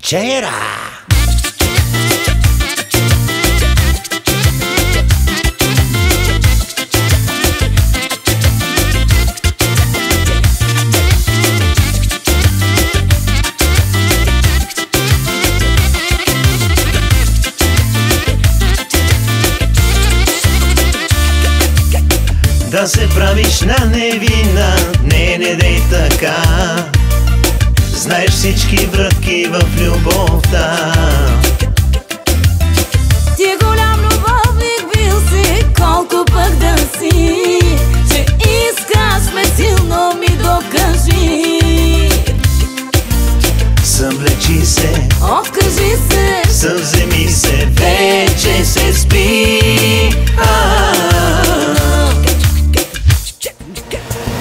вчера. Да се правиш на невинна, не дей така. Знаеш всички врътки в любовта. Ти голям любовник бил си, колко пък да си, че искаш ме силно ми докажи. Съвлечи се, откажи се, съвземи се, вече се спи.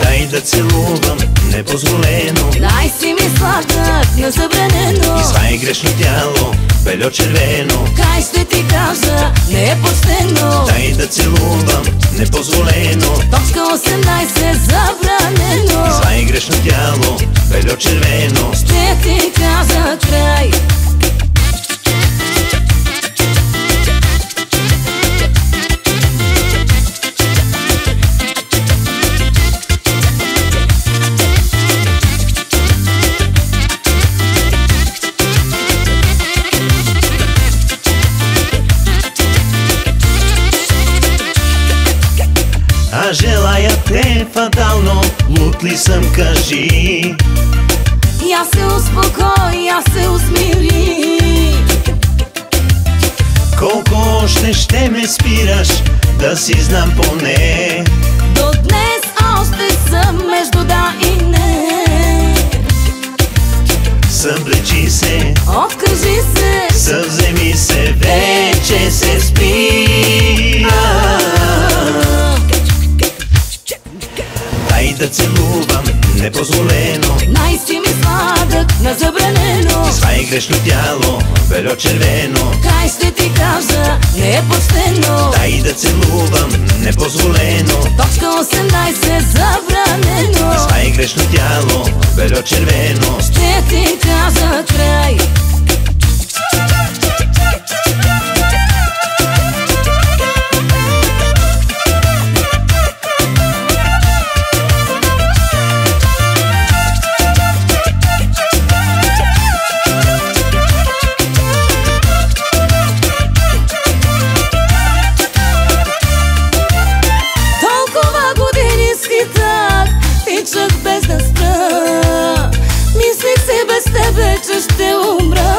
Дай да целувам непозволено, дай си ми сладък незабранено. Извай грешно тяло, бельо червено. Кай ще ти кажа, не е почтено. Дай да целувам непозволено. Точка 18 забранено. Извай грешно тяло, бельо червено. Ще ти кажа край. А желая те фатално, луд ли съм, кажи. Я се успокой, я се усмири. Колко още ще ме спираш, да си знам поне. До днес още съм между да и не. Съвлечи се, откажи се, съвземи се, вече се спи. Дай да целувам непозволено, най си ми сладък незабранено. Извай грешно тяло, бельо червено. Кай ще ти кажа, не е почтено. Дай да целувам непозволено. Точка 18 забранено. Извай грешно тяло, бельо червено. Ще ти кажа край. Без да спра, мислих си без тебе, че ще умра.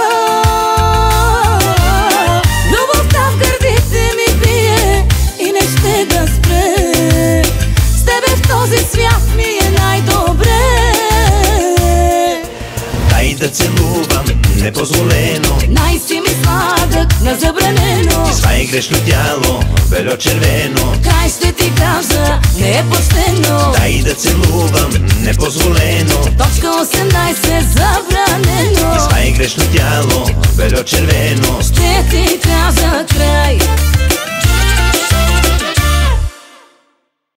Любовта в гърдите ми бие и не ще да спре. С тебе в този свят ми е най-добре. Дай да целувам непозволено, най си ми сладък незабранено. Извай грешно тяло, бельо червено. Кай ще ти кажа, не е почтено. Дай да целувам непозволено. Точка 18 забранено. Извай грешно тяло, бельо червено. Ще ти кажа край.